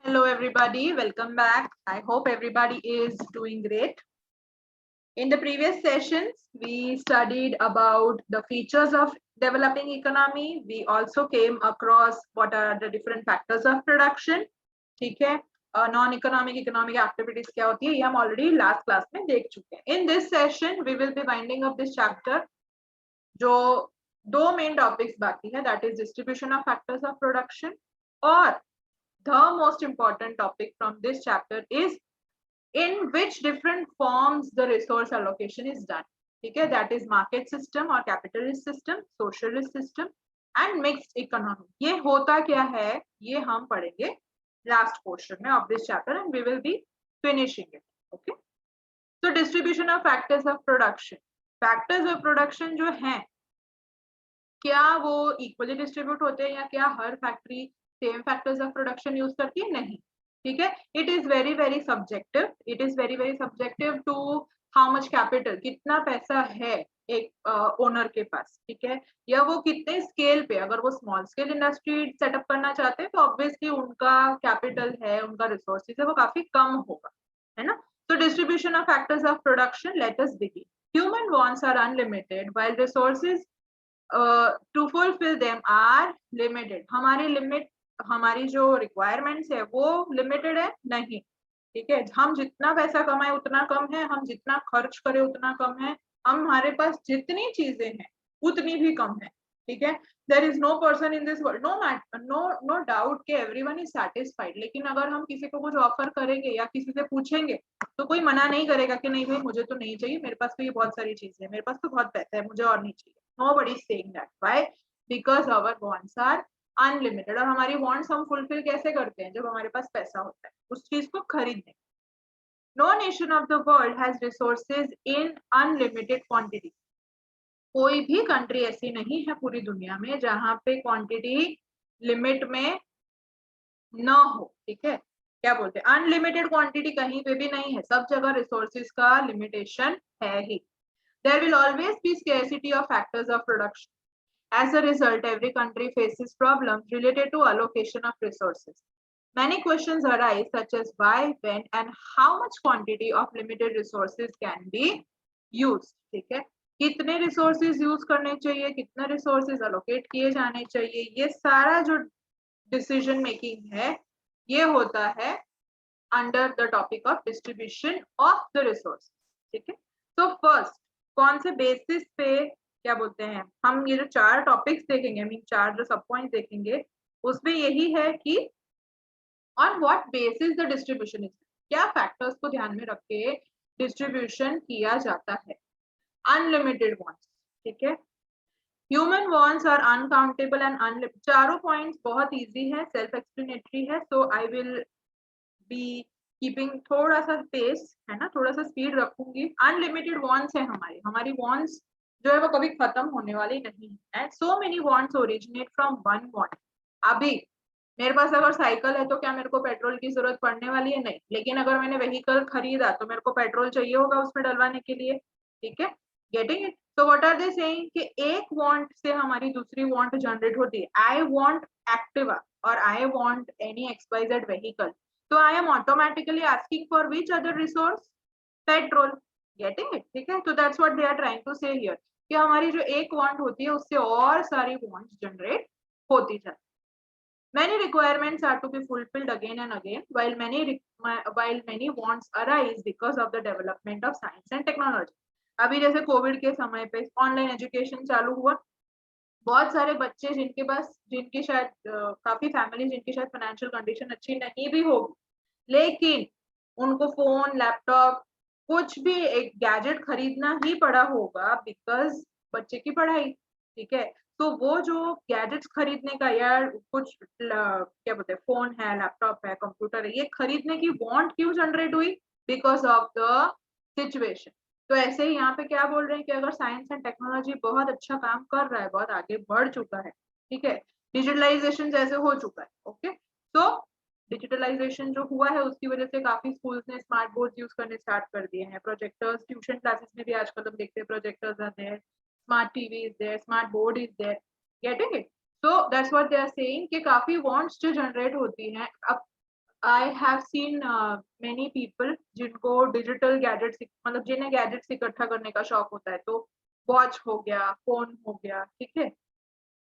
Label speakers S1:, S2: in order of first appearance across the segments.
S1: Hello everybody, welcome back. I hope everybody is doing great. In the previous sessions, we studied about the features of developing economy. We also came across what are the different factors of production. ठीक है, non-economic economic activities क्या होती है ये हम already last class में देख चुके हैं. In this session, we will be winding up this chapter. जो दो main topics बाकी है, that is distribution of factors of production और the most important topic from this chapter is in which different forms the resource allocation is done. ठीक है, that is market system or capitalist system, socialist system and mixed economy. ये होता क्या है ये हम पढ़ेंगे last portion में of this chapter and we will be finishing it. Okay, so distribution of factors of production. Factors of production जो हैं क्या वो equally distribute होते हैं या क्या हर factory same factors of production use करती है? नहीं. ठीक है, it is very subjective. It is very subjective to how much capital, कितना पैसा है एक ओनर के पास. ठीक है, या वो कितने स्केल पे, अगर वो स्मॉल स्केल इंडस्ट्री सेटअप करना चाहते हैं तो ऑब्वियसली उनका कैपिटल है, उनका रिसोर्सेज है वो काफी कम होगा, है ना. So distribution of factors of production, let us begin. Human wants are unlimited while resources to fulfill them are limited. हमारी लिमिट, हमारी जो रिक्वायरमेंट्स है वो लिमिटेड है नहीं. ठीक है, हम जितना पैसा कमाए उतना कम है, हम जितना खर्च करें उतना कम है, हमारे पास जितनी चीजें हैं उतनी भी कम है. ठीक है, there is no person in this world, no doubt कि एवरीवन इज सैटिस्फाइड. लेकिन अगर हम किसी को कुछ ऑफर करेंगे या किसी से पूछेंगे तो कोई मना नहीं करेगा कि नहीं भाई मुझे तो नहीं चाहिए, मेरे पास तो ये बहुत सारी चीजें है, मेरे पास तो बहुत पैसा है, मुझे और नहीं चाहिए. Nobody is saying that. Why? Because our wants are unlimited. और हमारी wants हम fulfill कैसे करते हैं? जब हमारे पास पैसा होता है उस चीज को खरीदने. No nation of the world has resources in unlimited quantity. कोई भी कंट्री ऐसी नहीं है पूरी दुनिया में जहां पे क्वांटिटी लिमिट में न हो. ठीक है, क्या बोलते हैं, अनलिमिटेड क्वांटिटी कहीं पे भी नहीं है, सब जगह रिसोर्सेज का लिमिटेशन है ही. There will always be scarcity of factors of production. As a result, every country faces problems related to allocation of resources. Many questions arise such as why, when and how much quantity of limited resources can be used. ठीक है, कितने resources use करने चाहिए, कितने resources allocate किए जाने चाहिए, ये सारा जो decision making है ये होता है under the topic of distribution of the resources. ठीक है, so first कौन से बेसिस पे क्या बोलते हैं हम ये जो चार टॉपिक्स देखेंगे, मीन चार जो सब पॉइंट्स देखेंगे उसमें यही है कि on what basis the distribution is, क्या फैक्टर्स को ध्यान में रख के डिस्ट्रीब्यूशन किया जाता है. Unlimited wants. ठीक है, human wants are uncountable and unlimited. चारों पॉइंट्स बहुत इजी है, सेल्फ एक्सप्लेनेटरी है, so I will be keeping थोड़ा सा पेस है ना, थोड़ा सा स्पीड रखूंगी. अनलिमिटेड वांट्स है हमारी वांट्स जो है वो कभी खत्म होने वाली नहीं है. So many wants originate from one want. अभी मेरे पास अगर साइकिल है तो क्या मेरे को पेट्रोल की जरूरत पड़ने वाली है? नहीं. लेकिन अगर मैंने व्हीकल खरीदा तो मेरे को पेट्रोल चाहिए होगा उसमें डलवाने के लिए. ठीक है, गेटिंग इट. तो व्हाट आर दे सेइंग कि एक वांट से हमारी दूसरी वांट जनरेट होती है. आई वांट एक्टिवा और I want any XYZ vehicle. So I am automatically asking for which other resource? Petrol. Getting it? ठीक है, तो that's what they are trying to say here कि हमारी जो एक want होती है उससे और सारी wants generate होती जाती. Many requirements are to be fulfilled again and again while many wants arise because of the development of science and technology. अभी जैसे कोविड के समय पे ऑनलाइन एजुकेशन चालू हुआ, बहुत सारे बच्चे जिनकी शायद काफी फैमिली जिनकी शायद फाइनेंशियल कंडीशन अच्छी नहीं भी होगी, लेकिन उनको फोन, लैपटॉप, कुछ भी एक गैजेट खरीदना ही पड़ा होगा बिकॉज बच्चे की पढ़ाई. ठीक है, तो वो जो गैजेट्स खरीदने का या कुछ क्या बोलते हैं फोन है, लैपटॉप है, कंप्यूटर है, ये खरीदने की वांट क्यों जनरेट हुई? Because of the situation. तो ऐसे ही यहाँ पे क्या बोल रहे हैं कि अगर साइंस एंड टेक्नोलॉजी बहुत अच्छा काम कर रहा है, बहुत आगे बढ़ चुका है, ठीक है, डिजिटलाइजेशन जैसे हो चुका है. ओके, तो डिजिटलाइजेशन जो हुआ है उसकी वजह से काफी स्कूल्स ने स्मार्ट बोर्ड यूज करने स्टार्ट कर दिए हैं. प्रोजेक्टर्स ट्यूशन क्लासेस में भी आजकल हम देखते हैं प्रोजेक्टर्स आते हैं, smart TV is there, smart board is there. Getting it? So that's what they are saying कि काफी वांट्स जो जनरेट होती हैं. अब I have seen many people जिनको डिजिटल गैजेट्स, मतलब जिन्हें गैजेट्स इकट्ठा करने का शौक होता है, तो वॉच हो गया, फोन हो गया, ठीक है.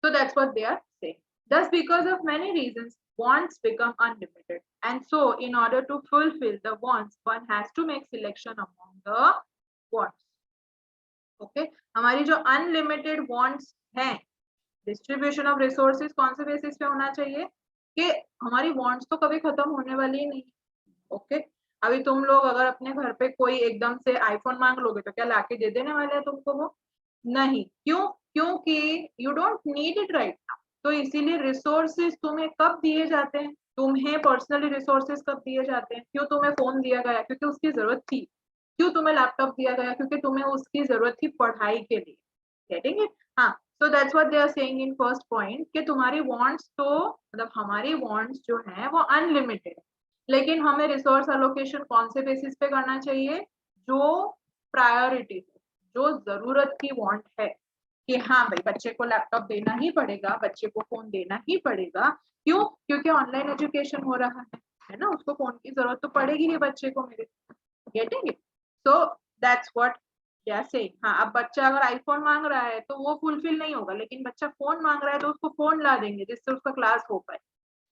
S1: So that's what they are saying. Thus, because of many reasons, wants become unlimited. And so, in order to fulfill the wants, one has to make selection among the wants. Okay? हमारी जो unlimited wants हैं, distribution of resources कौन से basis पे होना चाहिए कि हमारी wants तो कभी खत्म होने वाली ही नहीं. ओके अभी तुम लोग अगर अपने घर पे कोई एकदम से आईफोन मांग लोगे तो क्या लाके दे देने वाले हैं तुमको वो? नहीं. क्यों? क्योंकि you don't need it right now. तो इसीलिए रिसोर्सेज तुम्हें कब दिए जाते हैं? तुम्हें पर्सनली रिसोर्सेज कब दिए जाते हैं? क्यों तुम्हें फोन दिया गया? क्योंकि उसकी जरूरत थी. क्यों तुम्हें लैपटॉप दिया गया? क्योंकि तुम्हें उसकी जरूरत थी पढ़ाई के लिए. Getting it? हाँ. So that's what they are saying in first point कि तुम्हारी वांट्स तो मतलब हमारी वांट्स जो है वो अनलिमिटेड है, लेकिन हमें रिसोर्स अलोकेशन कौन से बेसिस पे करना चाहिए? जो प्रायोरिटी है, जो जरूरत की वांट है कि हाँ भाई बच्चे को लैपटॉप देना ही पड़ेगा, बच्चे को फोन देना ही पड़ेगा. क्यों? क्योंकि ऑनलाइन एजुकेशन हो रहा है ना, उसको फोन की जरूरत तो पड़ेगी ही बच्चे को मेरे. Getting it? So that's what they are saying. हाँ, अब बच्चा अगर आईफोन मांग रहा है तो वो फुलफिल नहीं होगा, लेकिन बच्चा फोन मांग रहा है तो उसको फोन ला देंगे जिससे उसका क्लास हो पाए.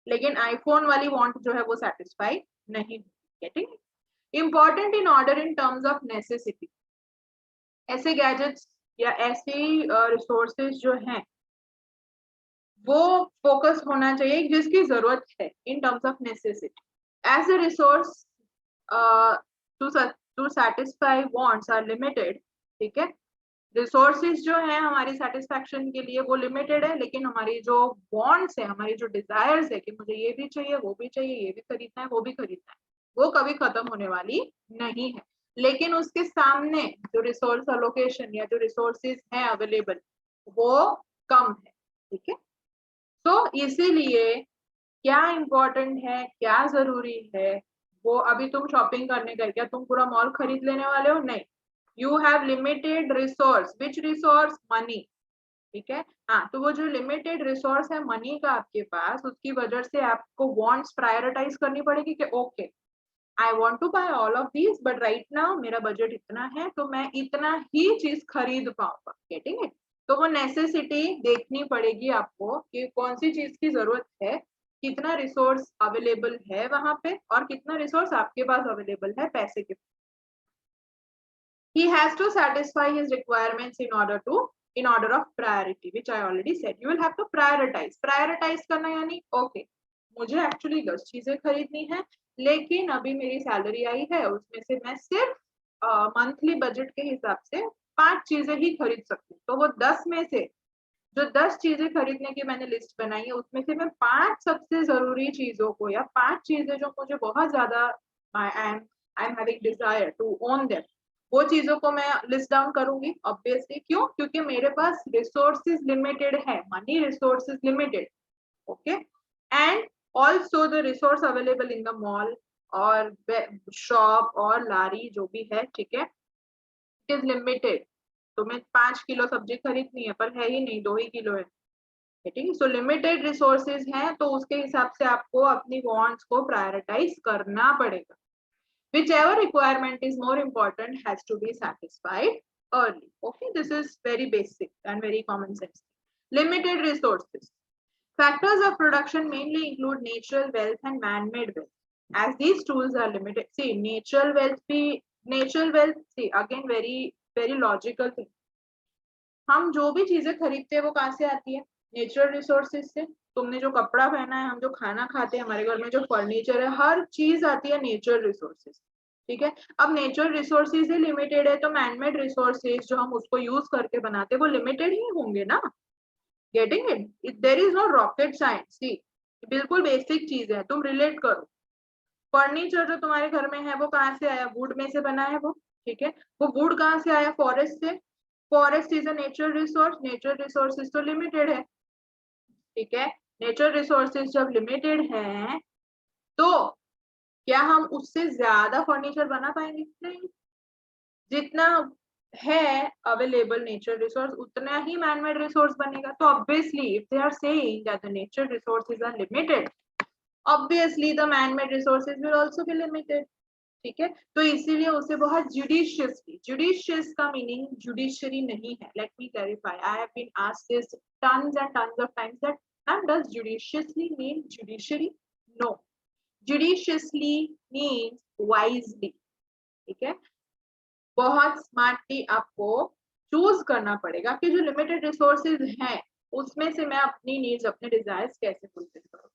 S1: लेकिन आईफोन वाली वांट जो है वो सेटिस्फाई नहीं होगी. Getting? Important in order in terms of necessity. ऐसे गैजेट्स या ऐसे रिसोर्सेज जो हैं वो फोकस होना चाहिए जिसकी जरूरत है in terms of necessity. As a resource to satisfy wants are limited. ठीक है, रिसोर्सेज जो है हमारी सेटिस्फैक्शन के लिए वो लिमिटेड है, लेकिन हमारी जो वांट्स है, हमारी जो डिजायर्स है कि मुझे ये भी चाहिए, वो भी चाहिए, ये भी खरीदना है, वो भी खरीदना है, वो कभी खत्म होने वाली नहीं है. लेकिन उसके सामने जो रिसोर्स अलोकेशन या जो रिसोर्सेज हैं अवेलेबल वो कम है. ठीक है, तो इसीलिए क्या इम्पोर्टेंट है, क्या जरूरी है, वो अभी तुम शॉपिंग करने गए, क्या तुम पूरा मॉल खरीद लेने वाले हो? नहीं. You have limited resource. Which resource? Money. ठीक है, हाँ, तो वो जो लिमिटेड रिसोर्स है मनी का आपके पास, उसकी वजह से आपको वांट्स प्रायोरिटाइज करनी पड़ेगी कि okay I want to buy all of these but right now मेरा बजट इतना है तो मैं इतना ही चीज खरीद पाऊंगा. Getting it? तो वो नेसेसिटी देखनी पड़ेगी आपको कि कौन सी चीज की जरूरत है, कितना रिसोर्स अवेलेबल है वहां पे और कितना रिसोर्स आपके पास अवेलेबल है पैसे के. He has to satisfy his requirements in order of priority, which I already said. You will have to prioritize. Prioritize करना यानी okay, मुझे एक्चुअली 10 चीजें खरीदनी है, लेकिन अभी मेरी सैलरी आई है, उसमें से मैं सिर्फ मंथली बजट के हिसाब से 5 चीजें ही खरीद सकती हूँ. तो वो 10 में से जो 10 चीजें खरीदने की मैंने लिस्ट बनाई है उसमें से मैं 5 सबसे जरूरी चीजों को या 5 चीजें जो मुझे बहुत ज्यादा I am having desire to own them, वो चीजों को मैं लिस्ट डाउन करूंगी. ऑब्वियसली क्यों? क्योंकि मेरे पास रिसोर्सेज लिमिटेड है, money resources limited. Okay, and also the resource available in the mall और शॉप और लारी जो भी है, ठीक है, इट इज लिमिटेड. तुम्हें 5 किलो सब्जी खरीदनी है पर है ही नहीं, 2 ही किलो है. ठीक है, सो लिमिटेड रिसोर्सेज हैं तो उसके हिसाब से आपको अपनी वांट्स को प्रायोरिटाइज करना पड़ेगा. Whichever requirement is more important has to be satisfied early. Okay, this is very basic and very common sense. Limited resources. Factors of production mainly include natural wealth and man-made wealth. As these tools are limited, see natural wealth, see again very logical thing. हम जो भी चीजें खरीदते हैं वो कहाँ से आती है? नेचुरल रिसोर्सेज से. तुमने जो कपड़ा पहना है, हम जो खाना खाते हैं, हमारे घर में जो फर्नीचर है, हर चीज आती है नेचुरल रिसोर्सेज. ठीक है, अब नेचुरल रिसोर्सेज ही लिमिटेड है तो मैनमेड रिसोर्सेज जो हम उसको यूज करके बनाते हैं वो लिमिटेड ही होंगे ना. Getting it? There is no rocket science. See बिल्कुल बेसिक चीज है, तुम रिलेट करो. फर्नीचर जो तुम्हारे घर में है वो कहाँ से आया? वुड में से बना है वो. ठीक है, वो वुड कहाँ से आया? फॉरेस्ट से. Forest is a natural resource. Natural resources तो लिमिटेड है. ठीक है, नेचुरल रिसोर्सेज जब लिमिटेड है तो क्या हम उससे ज्यादा फर्नीचर बना पाएंगे? नहीं. जितना है अवेलेबल नेचुरल रिसोर्स उतना ही मैनमेड रिसोर्स बनेगा. तो obviously if they are saying that the natural resources are limited, obviously the man made resources will also be limited, ठीक है। तो इसीलिए उसे बहुत जुडिशियसली, जुडिशियस का मीनिंग जुडिशरी नहीं है, let me clarify, I have been asked this tons and tons of times that ma'am does judiciously mean judiciary? No, judiciously means wisely, ठीक है। बहुत स्मार्टली आपको चूज करना पड़ेगा कि जो लिमिटेड रिसोर्सेज हैं उसमें से मैं अपनी नीड्स, अपने डिजायर्स कैसे फुलफिल करूं।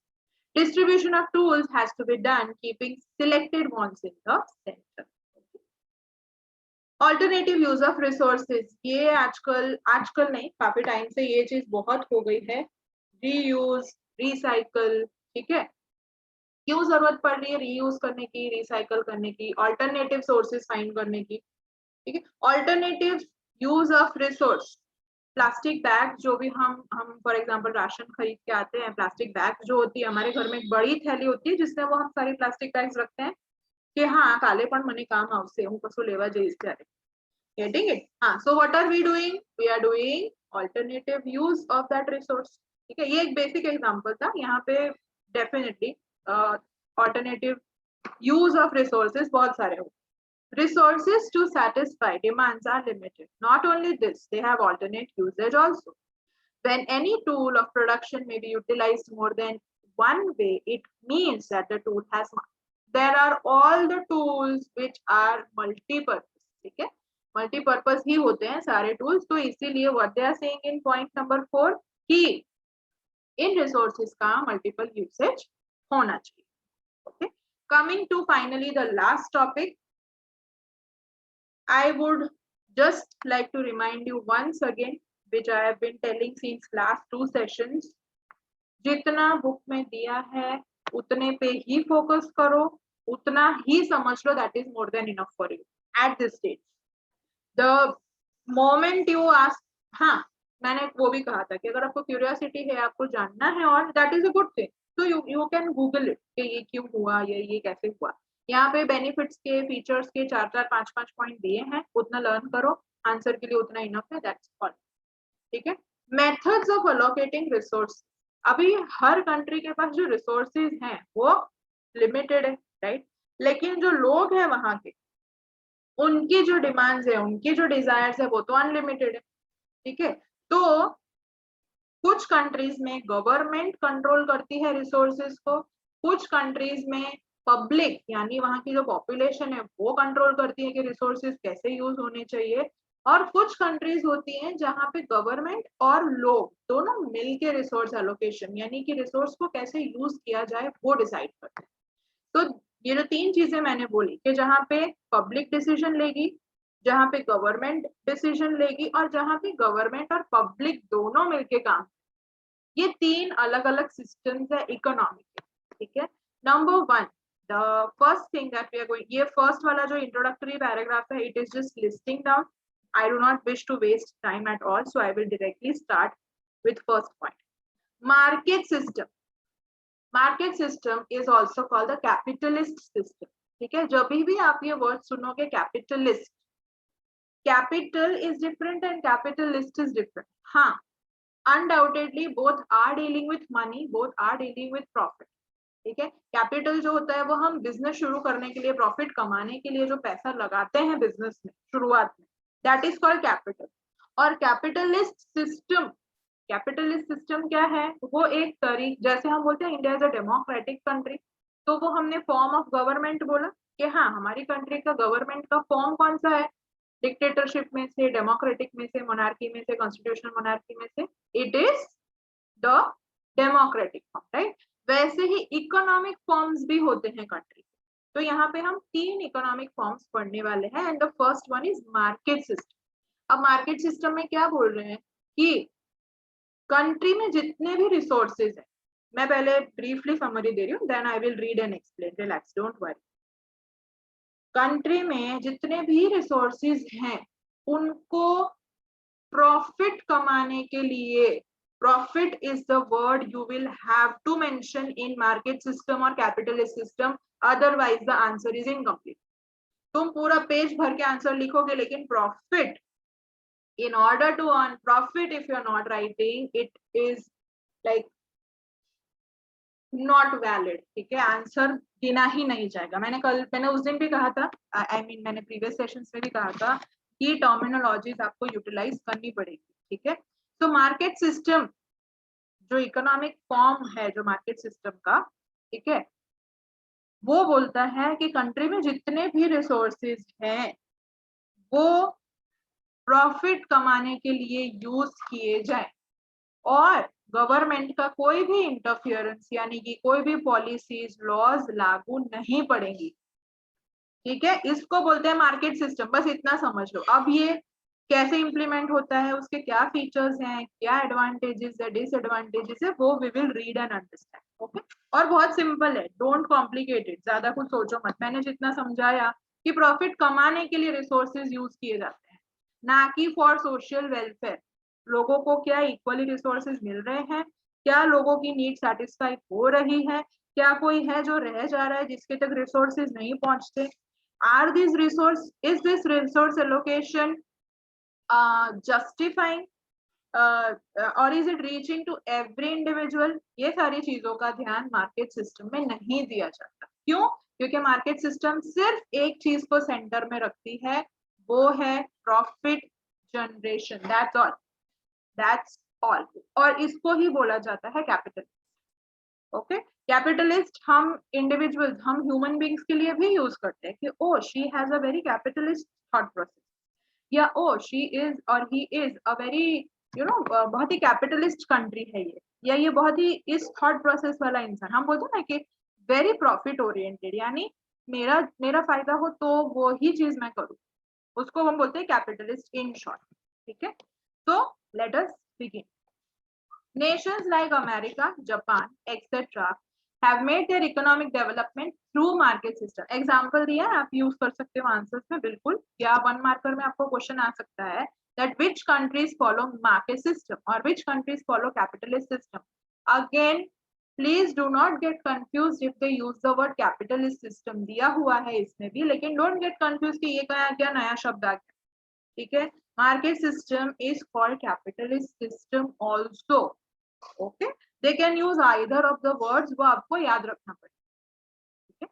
S1: Distribution of tools has to be done keeping selected ones in the center. Alternative use of resources, ये आजकल नहीं, काफी टाइम से ये चीज बहुत हो गई है। रीयूज, रिसाइकल, ठीक है। क्यों जरूरत पड़ रही है रीयूज करने की, रिसाइकल करने की, ऑल्टरनेटिव सोर्सेज फाइंड करने की, ठीक है। Alternative use of resource, plastic bag जो भी हम फॉर एग्जांपल राशन खरीद के आते हैं, प्लास्टिक बैग जो होती है हमारे घर में एक बड़ी थैली होती है जिसमें वो हम सारी प्लास्टिक बैग्स रखते हैं कि हाँ काले पण मने काम आवशे, हूँ कसो लेवा जईश त्यारे, गेटिंग इट? हाँ, so what are we doing? We are doing alternative use of that resource, ठीक है। ये एक बेसिक एग्जांपल था, यहाँ पे definitely alternative use of resources बहुत सारे होते हैं। Resources to satisfy demands are limited. Not only this, they have alternate usage also. When any tool of production may be utilized more than one way, it means that the tool has. There are all the tools which are multi-purpose. ठीक है, multi-purpose ही होते हैं सारे tools. तो इसीलिए what they are saying in point number 4 कि इन resources का multiple usage होना चाहिए. Okay. Coming to finally the last topic. I would just like to remind you once again, which I have been telling since last 2 sessions, जितना book में दिया है उतने पे ही फोकस करो, उतना ही समझ लो, that is more than enough for you at this stage. The moment you ask, हाँ मैंने वो भी कहा था कि अगर आपको क्यूरियोसिटी है, आपको जानना है और that is a good thing, तो you can Google it कि ये क्यों हुआ, ये कैसे हुआ। यहाँ पे बेनिफिट्स के, फीचर्स के 4-4, 5-5 पॉइंट दिए हैं, उतना लर्न करो, आंसर के लिए उतना इनफ है, दैट्स ऑल, ठीक है। मेथड्स ऑफ अलोकेटिंग रिसोर्स, अभी हर कंट्री के पास जो रिसोर्सेज हैं वो लिमिटेड है, राइट, लेकिन जो लोग हैं वहां के, उनकी जो डिमांड्स है, उनकी जो डिजायर्स है वो तो अनलिमिटेड है, ठीक है। तो कुछ कंट्रीज में गवर्नमेंट कंट्रोल करती है रिसोर्सेज को, कुछ कंट्रीज में पब्लिक यानी वहां की जो पॉपुलेशन है वो कंट्रोल करती है कि रिसोर्सेज कैसे यूज होने चाहिए, और कुछ कंट्रीज होती हैं जहां पे गवर्नमेंट और लोग दोनों मिलके रिसोर्स एलोकेशन यानी कि रिसोर्स को कैसे यूज किया जाए वो डिसाइड करते हैं। तो ये जो 3 चीजें मैंने बोली कि जहां पे पब्लिक डिसीजन लेगी, जहां पे गवर्नमेंट डिसीजन लेगी और जहां पे गवर्नमेंट और पब्लिक दोनों मिलके काम, ये 3 अलग अलग सिस्टम्स है इकोनॉमी के, ठीक है। Number 1, the first thing that we are going, ये first वाला जो introductory paragraph है, it is just listing down. I do not wish to waste time at all, so I will directly start with first point. Market system. Market system is also called the capitalist system, ठीक है। जब भी आप ये word सुनोगे capitalist, capital is different and capitalist is different. हाँ, undoubtedly both are dealing with money, both are dealing with profit, ठीक है। कैपिटल जो होता है वो हम बिजनेस शुरू करने के लिए, प्रॉफिट कमाने के लिए जो पैसा लगाते हैं बिजनेस में शुरुआत में, दैट इज कॉल्ड कैपिटल। और कैपिटलिस्ट सिस्टम, कैपिटलिस्ट सिस्टम क्या है? वो एक तरीका, जैसे हम बोलते हैं India is a democratic country, तो वो हमने फॉर्म ऑफ गवर्नमेंट बोला कि हाँ हमारी कंट्री का गवर्नमेंट का फॉर्म कौन सा है, डिक्टेटरशिप में से, डेमोक्रेटिक में से, मोनार्की में से, कॉन्स्टिट्यूशनल मोनार्की में से, it is the democratic form, right. वैसे ही इकोनॉमिक फॉर्म्स भी होते हैं कंट्री। तो यहाँ पे हम 3 इकोनॉमिक फॉर्म्स पढ़ने वाले हैं and the first one is market system. अब मार्केट सिस्टम में क्या बोल रहे हैं कि कंट्री में जितने भी रिसोर्सेज हैं, मैं पहले ब्रीफली समरी दे रही हूँ, then I will read and explain, relax, don't worry. Country में जितने भी रिसोर्सेज हैं उनको प्रॉफिट कमाने के लिए, profit is the word you will have to mention in market system or capitalist system, otherwise the answer is incomplete. तुम पूरा पेज भर के आंसर लिखोगे लेकिन profit, in order to earn profit, if you are not writing, it is like not valid, ठीक है, answer देना ही नहीं जाएगा। मैंने उस दिन भी कहा था, मैंने प्रीवियस सेशंस में भी कहा था कि टर्मिनोलॉजीज आपको यूटिलाइज करनी पड़ेगी, ठीक है। तो मार्केट सिस्टम जो इकोनॉमिक फॉर्म है जो मार्केट सिस्टम का, ठीक है, वो बोलता है कि कंट्री में जितने भी रिसोर्सेज हैं वो प्रॉफिट कमाने के लिए यूज किए जाए और गवर्नमेंट का कोई भी इंटरफियरेंस यानी कि कोई भी पॉलिसीज लॉज लागू नहीं पड़ेंगी, ठीक है। इसको बोलते हैं मार्केट सिस्टम, बस इतना समझ लो। अब ये कैसे इंप्लीमेंट होता है, उसके क्या फीचर्स हैं, क्या एडवांटेजेस है, डिसएडवांटेजेस है, वो we will read and understand, okay. और बहुत सिंपल है, डोंट कॉम्प्लिकेट इट, ज्यादा कुछ सोचो मत। मैंने जितना समझाया कि प्रॉफिट कमाने के लिए रिसोर्सेज यूज किए जाते हैं, ना कि फॉर सोशल वेलफेयर। लोगों को क्या इक्वली रिसोर्सेज मिल रहे हैं, क्या लोगों की नीड सेटिस्फाई हो रही है, क्या कोई है जो रह जा रहा है जिसके तक रिसोर्सेज नहीं पहुंचते, are these resource is this resource allocation justifying or is it reaching to every individual? ये सारी चीजों का ध्यान मार्केट सिस्टम में नहीं दिया जाता। क्यों? क्योंकि मार्केट सिस्टम सिर्फ एक चीज को सेंटर में रखती है, वो है प्रॉफिट जनरेशन, दैट्स ऑल। और इसको ही बोला जाता है कैपिटल, ओके। कैपिटलिस्ट हम इंडिविजुअल्स, हम ह्यूमन बींग्स के लिए भी यूज करते हैं कि oh she has a very capitalist thought process, या ओ शी इज और ही इज अ वेरी बहुत ही कैपिटलिस्ट कंट्री है ये, या ये बहुत ही इस थॉट प्रोसेस वाला इंसान। हम बोलते हैं ना कि वेरी प्रॉफिट ओरिएंटेड, यानी मेरा मेरा फायदा हो तो वो ही चीज मैं करूँ, उसको हम बोलते हैं कैपिटलिस्ट इन शॉर्ट, ठीक है। तो let us begin. Nations like America, Japan, etc. have made their economic development through market system. Example दिया है, आप यूज कर सकते हो आंसर्स में, बिल्कुल, या 1 मार्कर में आपको क्वेश्चन आ सकता है that which countries follow market system or which countries follow capitalist system. Again, please do not get confused if they use the word capitalist system. दिया हुआ है इसमें भी, लेकिन don't get confused कि ये क्या नया शब्द आ गया, ठीक है। Market system is called capitalist system also. Okay, they can use either of the words, वो आपको याद रखना पड़ेगा, ठीक है।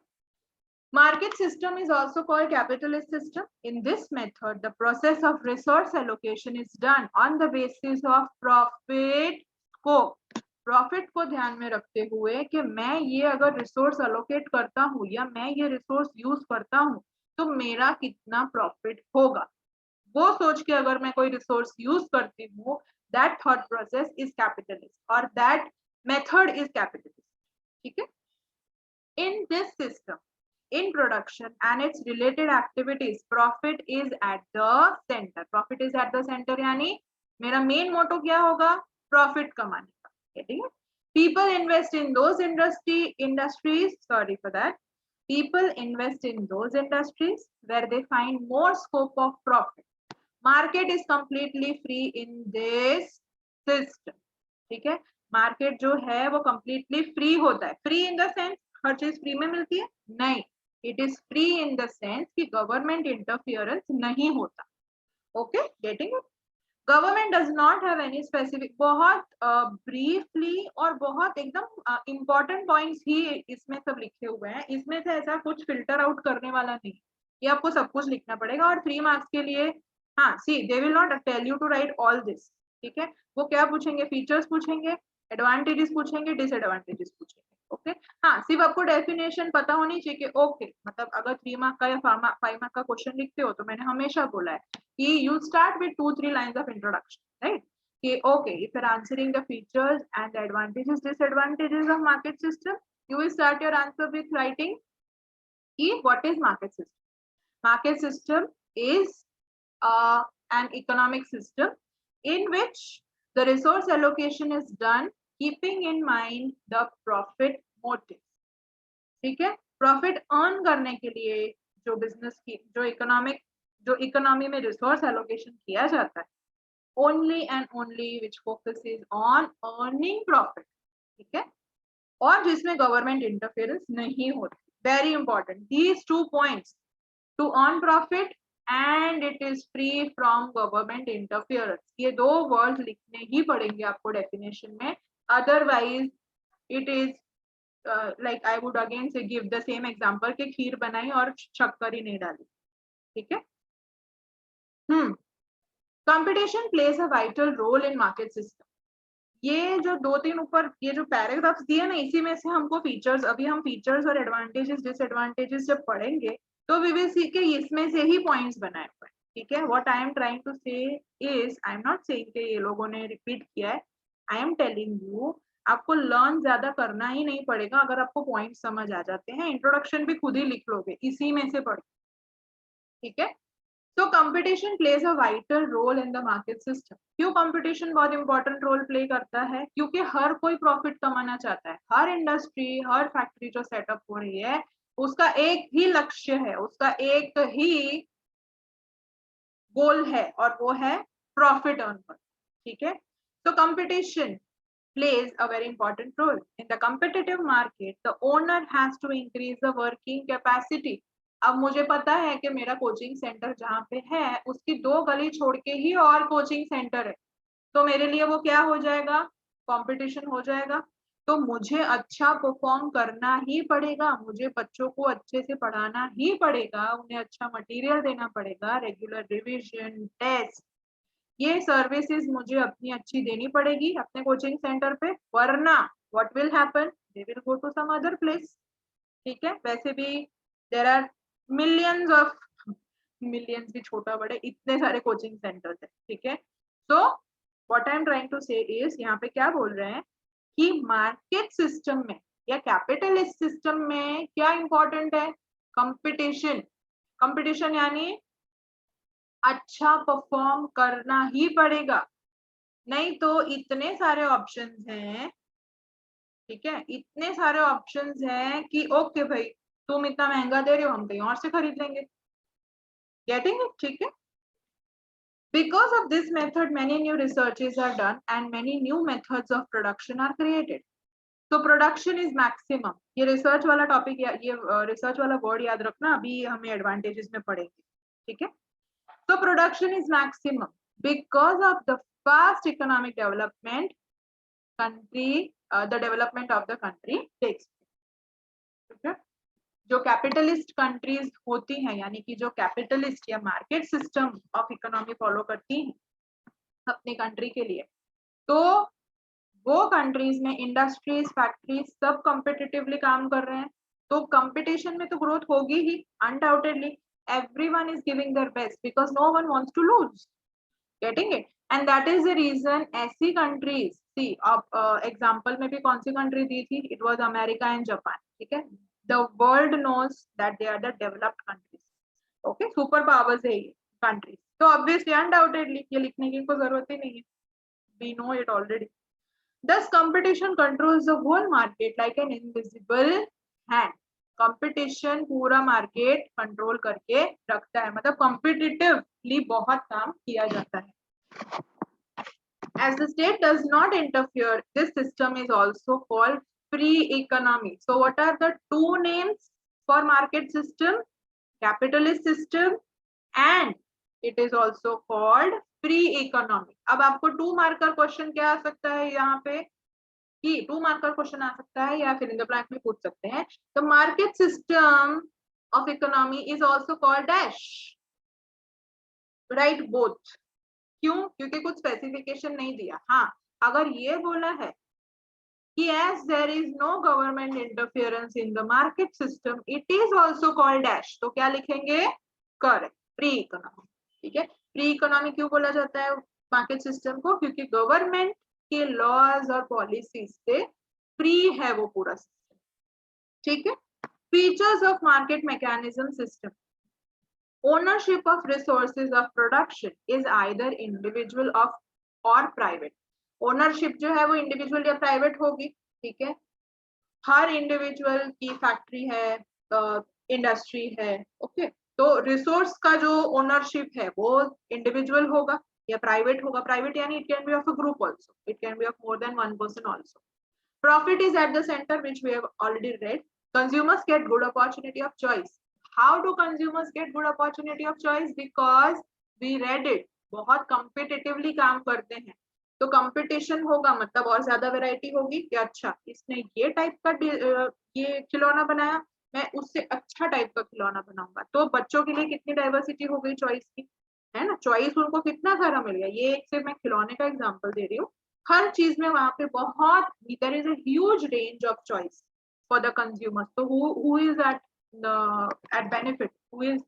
S1: Market system is also called capitalist system. In this method, the process of resource allocation is done on the basis of profit को, profit को ध्यान में रखते हुए कि मैं ये अगर रिसोर्स अलोकेट करता हूँ या मैं ये रिसोर्स यूज करता हूँ तो मेरा कितना प्रॉफिट होगा, वो सोच के अगर मैं कोई रिसोर्स यूज करती हूँ, that thought process is capitalist or that method is capitalist, ठीक है। In this system, in production and its related activities, profit is at the center. Profit is at the center यानी मेरा main motto क्या होगा, profit कमाने का, ठीक है। People invest in those industries, sorry for that. People invest in those industries where they find more scope of profit. Market is completely free in this system, ठीक है। मार्केट जो है वो कंप्लीटली फ्री होता है, फ्री इन द सेंस हर चीज free में मिलती है, नहीं, it is free in the sense कि गवर्नमेंट इंटरफियरेंस नहीं होता, okay, getting it. Government does not have any specific, बहुत ब्रीफली और बहुत एकदम इंपॉर्टेंट पॉइंट्स ही इसमें सब लिखे हुए हैं, इसमें से ऐसा कुछ फिल्टर आउट करने वाला नहीं, ये आपको सब कुछ लिखना पड़ेगा। और 3 मार्क्स के लिए हाँ, see they will not tell you to write all this, ठीक है। वो क्या पूछेंगे, फीचर्स पूछेंगे, एडवांटेजेस पूछेंगे, डिसएडवांटेजेस पूछेंगे, ओके। हाँ, सिर्फ आपको डेफिनेशन पता होनी चाहिए कि ओके, मतलब अगर 3 मार्क का या 5 मार्क का क्वेश्चन लिखते हो तो मैंने हमेशा बोला है कि you start with 2-3 lines of introduction, right, कि okay if you are answering the features and the advantages disadvantages of market system, you will start your answer with writing कि what is market system. Market system is an economic system in which the resource allocation is done keeping in mind the profit motive, ठीक है। Profit earn करने के लिए जो business की जो economy में रिसोर्स एलोकेशन किया जाता है, only and only which focuses on earning profit, ठीक है, और जिसमें गवर्नमेंट इंटरफेरेंस नहीं होती। Very important, these 2 points, to earn profit and it is free from government interference, ये 2 वर्ड्स लिखने ही पड़ेंगे आपको डेफिनेशन में, otherwise it is like I would again say give the same example कि खीर बनाई और शक्कर ही नहीं डाली, ठीक है। Competition plays a vital role in market system. ये जो दो तीन ऊपर ये जो पैराग्राफ्स दिए ना, इसी में से हमको फीचर्स, अभी हम फीचर्स और एडवांटेजेस डिसएडवांटेजेस जब पढ़ेंगे तो वी विल सी के इसमें से ही पॉइंट्स बनाए हुए हैं, ठीक है। What I am trying to say is, I am not saying कि ये लोगों ने रिपीट किया है, आई एम टेलिंग यू आपको लर्न ज्यादा करना ही नहीं पड़ेगा अगर आपको पॉइंट समझ आ जाते हैं। इंट्रोडक्शन भी खुद ही लिख लोगे, इसी में से पढ़, ठीक है। तो competition plays a vital role in the market system. क्यों कंपटीशन बहुत इंपॉर्टेंट रोल प्ले करता है? क्योंकि हर कोई प्रॉफिट कमाना चाहता है। हर इंडस्ट्री, हर फैक्ट्री जो सेटअप हो रही है उसका एक ही लक्ष्य है, उसका एक ही गोल है और वो है प्रॉफिट अर्न करना, ठीक है। तो competition plays a very important role in the competitive market. The owner has to increase the working capacity. अब मुझे पता है कि मेरा कोचिंग सेंटर जहाँ पे है उसकी 2 गली छोड़ के ही और कोचिंग सेंटर है, तो मेरे लिए वो क्या हो जाएगा? कंपटीशन हो जाएगा। तो मुझे अच्छा परफॉर्म करना ही पड़ेगा, मुझे बच्चों को अच्छे से पढ़ाना ही पड़ेगा, उन्हें अच्छा मटेरियल देना पड़ेगा, रेगुलर रिविजन, टेस्ट, ये सर्विसेज मुझे अपनी अच्छी देनी पड़ेगी अपने कोचिंग सेंटर पे, वरना what will happen, they will go to some other place, ठीक है। वैसे भी there are millions of, millions भी छोटा बड़े, इतने सारे कोचिंग सेंटर्स है, ठीक है। So what I am trying to say is, यहाँ पे क्या बोल रहे हैं कि मार्केट सिस्टम में या कैपिटलिस्ट सिस्टम में क्या इंपॉर्टेंट है? कंपटीशन। कंपटीशन यानी अच्छा परफॉर्म करना ही पड़ेगा, नहीं तो इतने सारे ऑप्शंस हैं, ठीक है, इतने सारे ऑप्शंस हैं कि ओके भाई तुम इतना महंगा दे रहे हो, हम कहीं और से खरीद लेंगे, गेटिंग इट, ठीक है। Because of this method, many new researches are done and many new methods of production are created. So production is maximum. ये रिसर्च वाला टॉपिक, ये रिसर्च वाला वर्ड याद रखना, अभी हमें एडवांटेजेस में पढ़ेंगे, ठीक है। So production is maximum because of the fast economic development, the development of the country takes place. Okay? जो कैपिटलिस्ट कंट्रीज होती हैं, यानी कि जो कैपिटलिस्ट या market system of economy follow करती हैं अपनी कंट्री के लिए, तो वो कंट्रीज में इंडस्ट्रीज, फैक्ट्रीज सब कॉम्पिटिटिवली काम कर रहे हैं, तो कंपटीशन में तो ग्रोथ होगी ही undoubtedly. everyone is giving their best because no one wants to lose, getting it, and that is the reason ऐसी countries, see अब एग्जांपल में भी कौन सी कंट्री दी थी? it was America and Japan, ठीक है। the world knows that they are the developed countries, okay, super powers है ये countries, तो obviously undoubtedly ये लिखने की कोई जरूरत ही नहीं है, we know it already. Thus competition controls the whole market like an invisible hand. Competition पूरा मार्केट कंट्रोल करके रखता है, मतलब कॉम्पिटिटिवली बहुत काम किया जाता है। As the state does not interfere, this system is also called free economy. So what are the two names for market system? Capitalist system and it is also called free economy. अब आपको 2 marker question क्या आ सकता है यहाँ पे, कि 2 marker question आ सकता है या फिर इन द ब्लैंक में पूछ सकते हैं। The market system of economy is also called dash, right both. क्यों? क्योंकि कुछ स्पेसिफिकेशन नहीं दिया। हाँ, अगर ये बोला है कि as there is no government interference in the market system, it is also called dash, तो क्या लिखेंगे? करेक्ट, फ्री इकोनॉमी, ठीक है। फ्री इकोनॉमी क्यों बोला जाता है मार्केट सिस्टम को? क्योंकि गवर्नमेंट के लॉज और पॉलिसीज से फ्री है वो पूरा सिस्टम, ठीक है। Features of market mechanism system, ownership of resources of production is either individual of और प्राइवेट। ओनरशिप जो है वो इंडिविजुअल या प्राइवेट होगी, ठीक है। हर इंडिविजुअल की फैक्ट्री है, इंडस्ट्री है, ओके, तो रिसोर्स का जो ओनरशिप है वो इंडिविजुअल होगा या प्राइवेट होगा। प्राइवेट यानी it can be of a group also, it can be of more than one person also. Profit is at the centre which we have already read. Consumers get good opportunity of choice. How do consumers get good opportunity of choice? Because we read it, बहुत competitively काम करते हैं तो competition होगा मतलब और ज्यादा variety होगी कि अच्छा इसने ये टाइप का ये खिलौना बनाया, मैं उससे अच्छा टाइप का खिलौना बनाऊंगा। तो बच्चों के लिए कितनी डाइवर्सिटी हो गई चॉइस की, है ना। चॉइस उनको कितना सारा मिल गया। ये एक सिर्फ मैं खिलौने का एग्जांपल दे रही हूँ। हर चीज में वहां पे बहुत, there is a huge range of choice for the consumer. तो who is at benefit, who is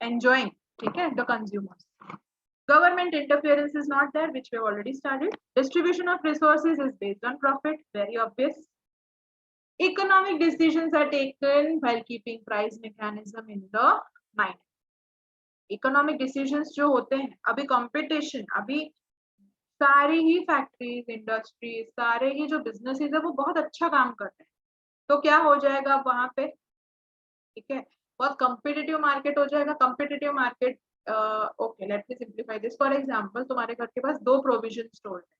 S1: enjoying, ठीक है, the consumers. Government interference is not there, which we have already studied. Distribution of resources is based on profit, very obvious. Economic decisions are taken while keeping price mechanism in the mind. Economic decisions जो होते हैं, अभी competition, अभी सारी ही factories, industries, सारे ही जो businesses है वो बहुत अच्छा काम कर रहे हैं। तो क्या हो जाएगा वहां पे, ठीक है, बहुत कॉम्पिटिटिव मार्केट हो जाएगा। Competitive market, okay let me simplify this. For example तुम्हारे घर के पास 2 प्रोविजन स्टोर है,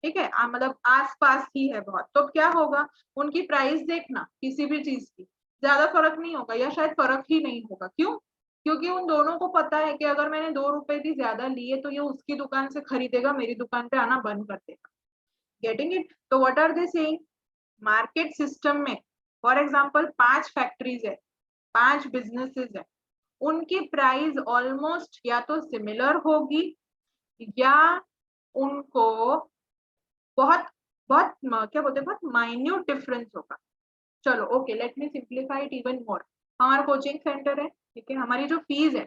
S1: ठीक है, मतलब आसपास ही है बहुत, तो क्या होगा, उनकी प्राइस देखना किसी भी चीज की, ज्यादा फर्क नहीं होगा या शायद फर्क ही नहीं होगा। क्यों? क्योंकि उन दोनों को पता है कि अगर मैंने 2 रुपए भी ज्यादा लिए तो ये उसकी दुकान से खरीदेगा, मेरी दुकान पे आना बंद कर देगा। Getting it? तो what are they saying, market system में फॉर एग्जांपल 5 फैक्ट्रीज है, 5 बिजनेसेस है, उनकी प्राइस ऑलमोस्ट या तो सिमिलर होगी या उनको बहुत बहुत क्या बोलते हैं, बहुत माइन्यूट डिफरेंस होगा। चलो okay, let me simplify it even more. हमारा कोचिंग सेंटर है, ठीक है, हमारी जो फीस है,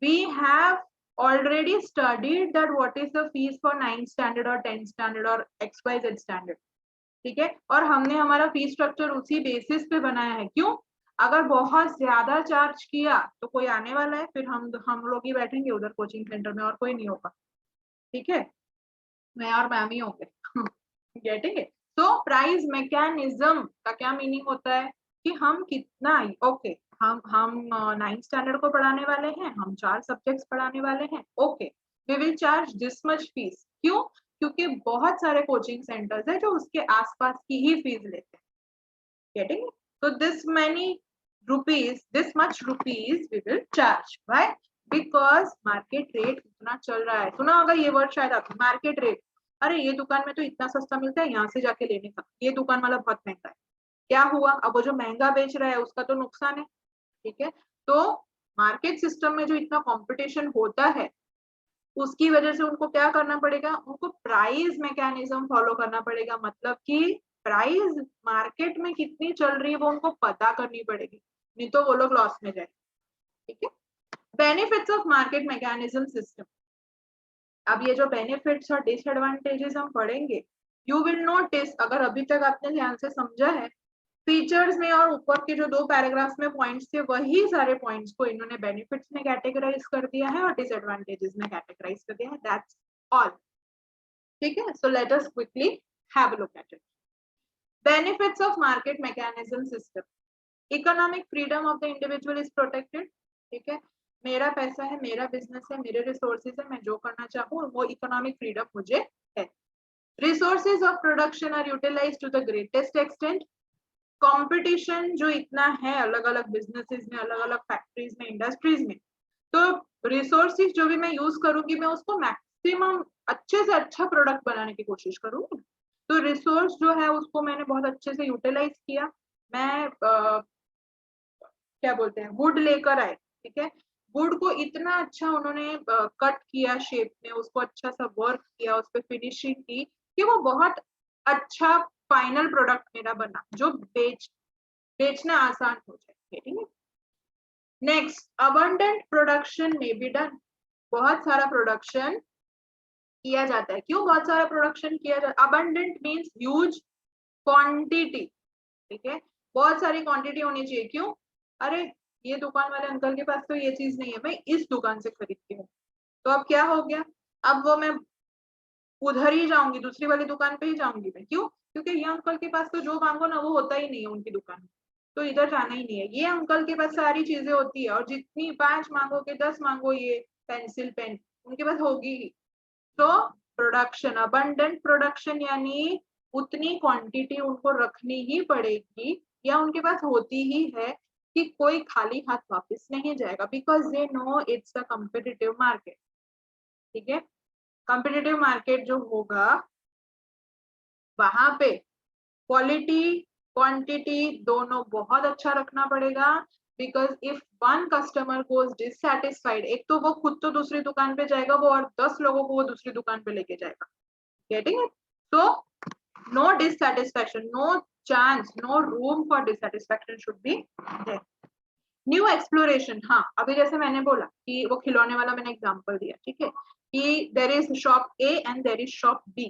S1: we have already studied that what is the fees for 9th standard or 10th standard or XYZ standard, ठीक है, और हमने हमारा फीस स्ट्रक्चर उसी बेसिस पे बनाया है। क्यों? अगर बहुत ज्यादा चार्ज किया तो कोई आने वाला है, फिर हम लोग ही बैठेंगे उधर कोचिंग सेंटर में और कोई नहीं होगा, ठीक है, मैं और मैम ही होंगे। Getting it? तो प्राइस मैकेनिज्म का क्या मीनिंग होता है कि हम कितना, ओके, हम 9th स्टैंडर्ड को पढ़ाने वाले हैं, हम 4 सब्जेक्ट्स पढ़ाने वाले हैं, okay, we will charge this much fees. क्यों? क्योंकि बहुत सारे कोचिंग सेंटर्स है जो उसके आसपास की ही फीस लेते हैं। गेटिंग? तो this many rupees, this much rupees we will charge. Why? Because market rate इतना चल रहा है। सुना होगा ये वर्ड शायद आपने, मार्केट रेट। अरे ये दुकान में तो इतना सस्ता मिलता है, यहाँ से जाके लेने का, ये दुकान वाला बहुत महंगा है। क्या हुआ, अब वो जो महंगा बेच रहा है उसका तो नुकसान है, ठीक है। तो मार्केट सिस्टम में जो इतना कंपटीशन होता है उसकी वजह से उनको क्या करना पड़ेगा, उनको प्राइस मैकेनिज्म फॉलो करना पड़ेगा। मतलब कि प्राइस मार्केट में कितनी चल रही है वो उनको पता करनी पड़ेगी, नहीं तो वो लोग लॉस में जाए, ठीक है। Benefits of market mechanism system. अब ये जो बेनिफिट्स और डिसएडवांटेजेस हम पढ़ेंगे, यू विल नोटिस, अगर अभी तक आपने ध्यान से समझा है, फीचर्स में और ऊपर के जो 2 पैराग्राफ्स में पॉइंट्स थे वही सारे पॉइंट्स को इन्होंने बेनिफिट्स में कैटेगराइज कर दिया है और डिसएडवांटेजेस में कैटेगराइज कर दिया है। दैट्स ऑल, ठीक है। So let us quickly have a look at it. Benefits of market mechanism system. Economic freedom of the individual is protected, ठीक है, मेरा पैसा है, मेरा बिजनेस है, मेरे रिसोर्सेज है, मैं जो करना चाहूँ वो इकोनॉमिक फ्रीडम मुझे है। Resources of production are utilised to the greatest extent. Competition जो इतना है अलग अलग बिजनेसेस में, अलग अलग फैक्ट्रीज में, इंडस्ट्रीज में, तो रिसोर्सेज जो भी मैं यूज करूंगी मैं उसको मैक्सिमम अच्छे से अच्छा प्रोडक्ट बनाने की कोशिश करूंगी। तो रिसोर्स जो है उसको मैंने बहुत अच्छे से यूटिलाइज किया। मैं क्या बोलते हैं, वुड लेकर आए, ठीक है, वुड को इतना अच्छा उन्होंने कट किया शेप में, उसको अच्छा सा वर्क किया, उस पर फिनिशिंग की कि वो बहुत अच्छा फाइनल प्रोडक्ट मेरा बना जो बेचना आसान हो जाए, ठीक है। नेक्स्ट, अबंडेंट प्रोडक्शन में बी डन। बहुत सारा प्रोडक्शन किया जाता है। क्यों बहुत सारा प्रोडक्शन किया जाता है? अबंडेंट मीन्स ह्यूज क्वांटिटी, ठीक है, बहुत सारी क्वांटिटी होनी चाहिए। क्यों? अरे ये दुकान वाले अंकल के पास तो ये चीज नहीं है, मैं इस दुकान से खरीदती हूँ, तो अब क्या हो गया, अब वो मैं उधर ही जाऊंगी, दूसरी वाली दुकान पे ही जाऊंगी मैं। क्यों? क्योंकि ये अंकल के पास तो जो मांगो ना वो होता ही नहीं है उनकी दुकान में, तो इधर जाना ही नहीं है। ये अंकल के पास सारी चीजें होती है और जितनी 5 मांगोगे 10 मांगो ये पेंसिल पेन उनके पास होगी ही। तो प्रोडक्शन, अबंडेंट प्रोडक्शन यानी उतनी क्वांटिटी उनको रखनी ही पड़ेगी या उनके पास होती ही है कि कोई खाली हाथ वापस नहीं जाएगा, because they know it's a competitive market, ठीक है। कॉम्पिटिटिव मार्केट जो होगा वहां पे क्वालिटी क्वांटिटी दोनों बहुत अच्छा रखना पड़ेगा, because if one customer goes dissatisfied, एक तो वो खुद तो दूसरी दुकान पे जाएगा वो, और 10 लोगों को वो दूसरी दुकान पे लेके जाएगा। Getting it? So no dissatisfaction, no chance, no room for dissatisfaction should be there. New exploration, हाँ अभी जैसे मैंने बोला कि वो खिलौने वाला मैंने एग्जांपल दिया, ठीक है, कि there is shop A and there is shop B.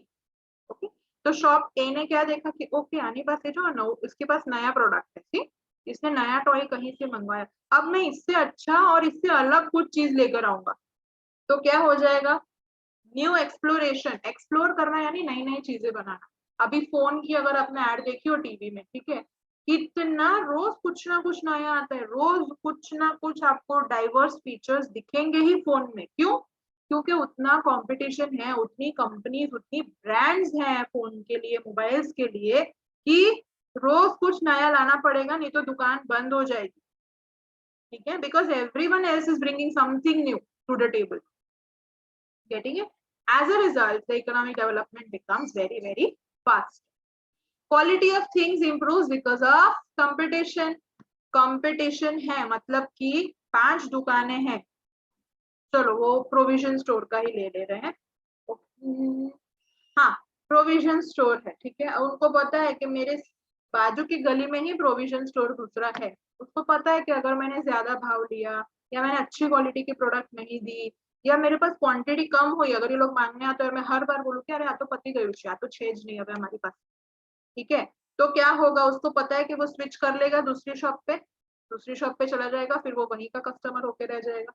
S1: Okay, तो शॉप ए ने क्या देखा कि ओके आने पास है जो इसके पास नया प्रोडक्ट है, ठीक, इसने नया टॉय कहीं से मंगवाया, अब मैं इससे अच्छा और इससे अलग कुछ चीज लेकर आऊंगा, तो क्या हो जाएगा, न्यू एक्सप्लोरेशन, एक्सप्लोर करना यानी नई नई चीजें बनाना। अभी फोन की अगर आपने ऐड देखी हो टीवी में, ठीक है, कितना रोज कुछ ना कुछ नया आता है, रोज कुछ ना कुछ आपको डाइवर्स फीचर्स दिखेंगे ही फोन में। क्यों? क्योंकि उतना कंपटीशन है, उतनी कंपनीज, उतनी ब्रांड्स हैं फोन के लिए, मोबाइल्स के लिए, कि रोज कुछ नया लाना पड़ेगा, नहीं तो दुकान बंद हो जाएगी। ठीक है, because everyone else is bringing something new to the table. Getting it? As a result, the economic development becomes very, very fast. Quality of things improves because of competition. Competition है मतलब कि 5 दुकानें हैं, चलो वो प्रोविजन स्टोर का ही ले रहे हैं, हाँ प्रोविजन स्टोर है, ठीक है, उनको पता है कि मेरे बाजू की गली में ही प्रोविजन स्टोर दूसरा है, उसको पता है कि अगर मैंने ज्यादा भाव लिया या मैंने अच्छी क्वालिटी की प्रोडक्ट नहीं दी या मेरे पास क्वांटिटी कम हुई, अगर ये लोग मांगने आते हैं मैं हर बार बोलूँ कि अरे आ तो पति गई, आ तो छेज नहीं है हमारे पास, ठीक है, तो क्या होगा, उसको पता है कि वो स्विच कर लेगा दूसरी शॉप पे चला जाएगा, फिर वो वहीं का कस्टमर होके रह जाएगा।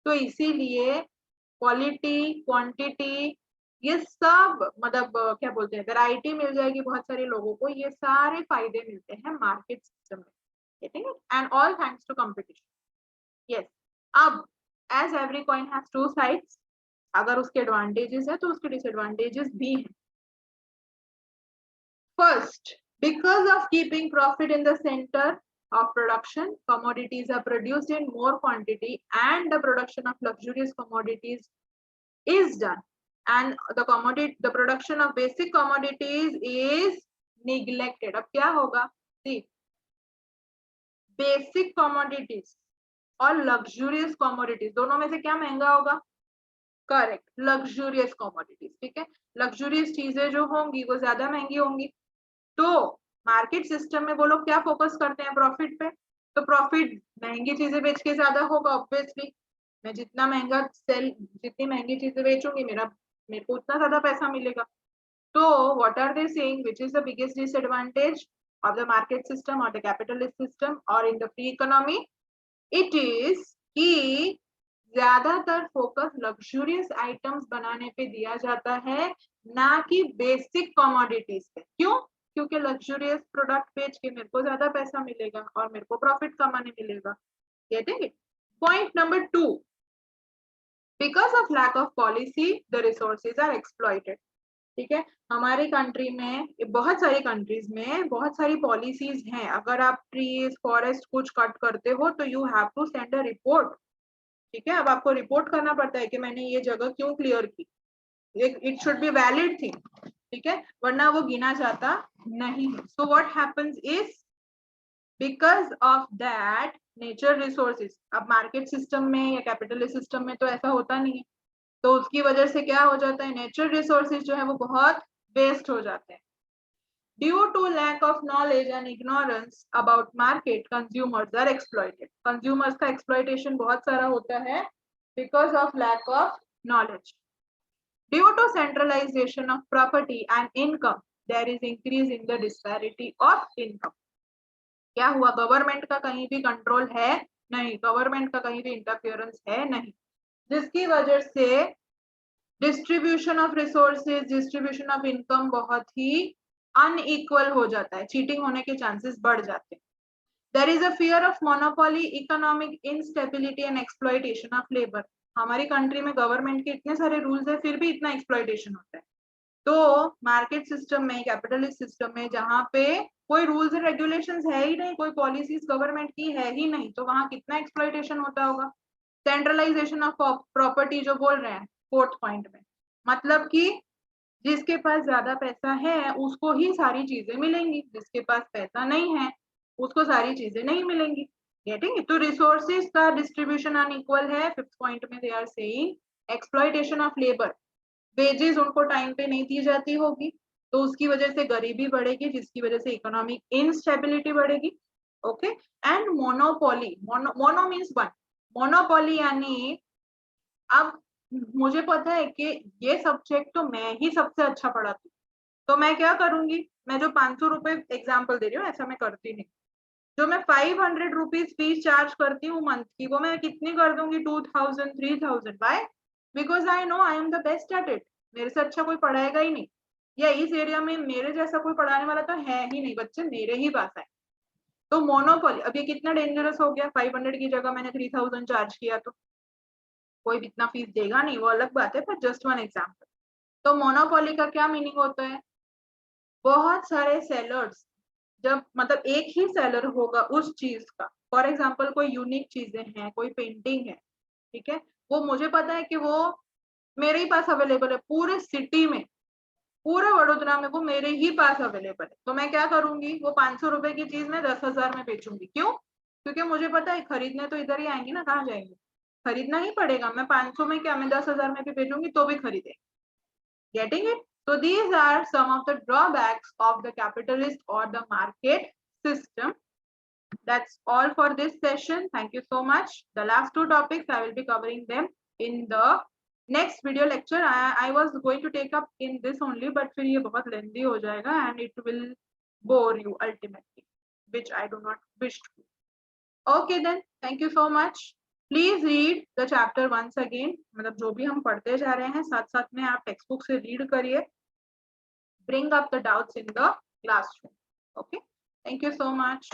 S1: तो इसीलिए क्वालिटी क्वांटिटी ये सब मतलब क्या बोलते हैं, वैरायटी मिल जाएगी बहुत सारे लोगों को, ये सारे फायदे मिलते हैं मार्केट सिस्टम में, getting it, and all thanks to competition. Yes, अब as every coin has two sides, अगर उसके एडवांटेजेस है तो उसके डिसएडवांटेजेस भी हैं। First, because of keeping profit in the center of production, commodities are produced in more quantity and the production of luxurious commodities is done, and the production of basic commodities is neglected. अब क्या होगा, see, basic commodities और luxurious commodities दोनों में से क्या महंगा होगा, करेक्ट, लग्जूरियस कॉमोडिटीज, ठीक है, लग्जूरियस चीजें जो होंगी वो ज्यादा महंगी होंगी, तो मार्केट सिस्टम में वो लोग क्या फोकस करते हैं, प्रॉफिट पे, तो प्रॉफिट महंगी चीजें बेच के ज्यादा होगा, ऑब्वियसली मैं जितना महंगा जितनी महंगी चीजें बेचूंगी मेरे को उतना ज्यादा पैसा मिलेगा। तो what are they saying, which is the biggest disadvantage of the market system और द कैपिटलिस्ट सिस्टम और in the free economy, it is कि ज्यादातर फोकस लग्जूरियस आइटम्स बनाने पे दिया जाता है, ना कि बेसिक कमोडिटीज पे। क्यों? क्योंकि लग्जूरियस प्रोडक्ट बेच के मेरे को ज्यादा पैसा मिलेगा और मेरे को प्रॉफिट कमाने मिलेगा। Getting it? Point number 2, because of lack of policy the resources are exploited. ठीक है, हमारी कंट्री में, बहुत सारी कंट्रीज में बहुत सारी पॉलिसीज हैं, अगर आप ट्रीज फॉरेस्ट कुछ कट करते हो तो you have to send a report, ठीक है, अब आपको रिपोर्ट करना पड़ता है कि मैंने ये जगह क्यों क्लियर की, it should be valid thing, ठीक है, वरना वो गिना जाता नहीं है। So what happens is because of that nature resources, अब मार्केट सिस्टम में या कैपिटलिस्ट सिस्टम में तो ऐसा होता नहीं है, तो उसकी वजह से क्या हो जाता है, नेचर रिसोर्सेज जो है वो बहुत वेस्ट हो जाते हैं। Due to lack of knowledge and ignorance about market, consumers are exploited. Consumers का exploitation बहुत सारा होता है because of lack of knowledge. Due to centralization of property and income, there is increase in the disparity of income. क्या हुआ, government का कहीं भी कंट्रोल है नहीं, गवर्नमेंट का कहीं भी इंटरफियरेंस है नहीं, जिसकी वजह से distribution of resources, distribution of income बहुत ही अनइक्वल हो जाता है, चीटिंग होने के चांसेस बढ़ जाते हैं। There is a fear of monopoly, economic instability and exploitation of labour. हमारी कंट्री में गवर्नमेंट के इतने सारे रूल्स है फिर भी इतना एक्सप्लॉइटेशन होता है। तो मार्केट सिस्टम में, कैपिटलिस्ट सिस्टम में, जहाँ पे कोई रूल्स एंड रेगुलेशंस है ही नहीं, कोई पॉलिसीज गवर्नमेंट की है ही नहीं, तो वहां कितना एक्सप्लॉइटेशन होता होगा। सेंट्रलाइजेशन ऑफ प्रॉपर्टी जो बोल रहे हैं 4th पॉइंट में, मतलब कि जिसके पास ज्यादा पैसा है उसको ही सारी चीजें मिलेंगी, जिसके पास पैसा नहीं है उसको सारी चीजें नहीं मिलेंगी। Getting it? तो रिसोर्सेज का डिस्ट्रीब्यूशन अनइक्वल है। फिफ्थ पॉइंट में they are saying exploitation of labour, wages उनको टाइम पे नहीं दी जाती होगी तो उसकी वजह से गरीबी बढ़ेगी, जिसकी वजह से इकोनॉमिक इनस्टेबिलिटी बढ़ेगी। Okay, and monopoly, mono means one, monopoly यानी अब मुझे पता है कि ये सब्जेक्ट तो मैं ही सबसे अच्छा पढ़ाती हूँ, तो मैं क्या करूंगी, मैं जो 500 रुपए एग्जाम्पल दे रही हूँ ऐसा मैं करती नहीं, जो मैं 500 रुपीज फीस चार्ज करती हूँ मंथ की, वो मैं कितनी कर दूंगी 2000 3000। Bye because I know I am the best at it, मेरे से अच्छा कोई पढ़ाएगा ही नहीं, या इस एरिया में मेरे जैसा कोई पढ़ाने वाला तो है ही नहीं, बच्चे मेरे ही पास आए। तो मोनोपोली, अब ये कितना डेंजरस हो गया, 500 की जगह मैंने 3000 चार्ज किया तो कोई भी इतना फीस देगा नहीं, वो अलग बात है, पर जस्ट वन एग्जाम्पल। तो मोनोपोली का क्या मीनिंग होता है, बहुत सारे सेलर्स, जब मतलब एक ही सेलर होगा उस चीज का, फॉर एग्जाम्पल कोई यूनिक चीजें हैं, कोई पेंटिंग है, ठीक है, वो मुझे पता है कि वो मेरे ही पास अवेलेबल है पूरे सिटी में, पूरे वडोदरा में वो मेरे ही पास अवेलेबल है, तो मैं क्या करूंगी, वो 500 रुपए की चीज मैं 10,000 में बेचूंगी। क्यों? क्योंकि मुझे पता है खरीदने तो इधर ही आएंगी ना, कहाँ जाएंगे, खरीदना ही पड़ेगा, मैं 500 में क्या, मैं 10,000 में भी बेचूंगी तो भी खरीदेंगे। Getting it? So these are some of the drawbacks of the capitalist or the market system. That's all for this session. Thank you so much. The last two topics I will be covering them in the next video lecture. I was going to take up in this only, but फिर ये बहुत lengthy हो जाएगा and it will bore you ultimately, which I do not wish to. Okay then, thank you so much. Please read the chapter once again, मतलब जो भी हम पढ़ते जा रहे हैं साथ साथ में आप टेक्स्ट बुक से रीड करिए, bring up the doubts in the classroom. Okay, thank you so much.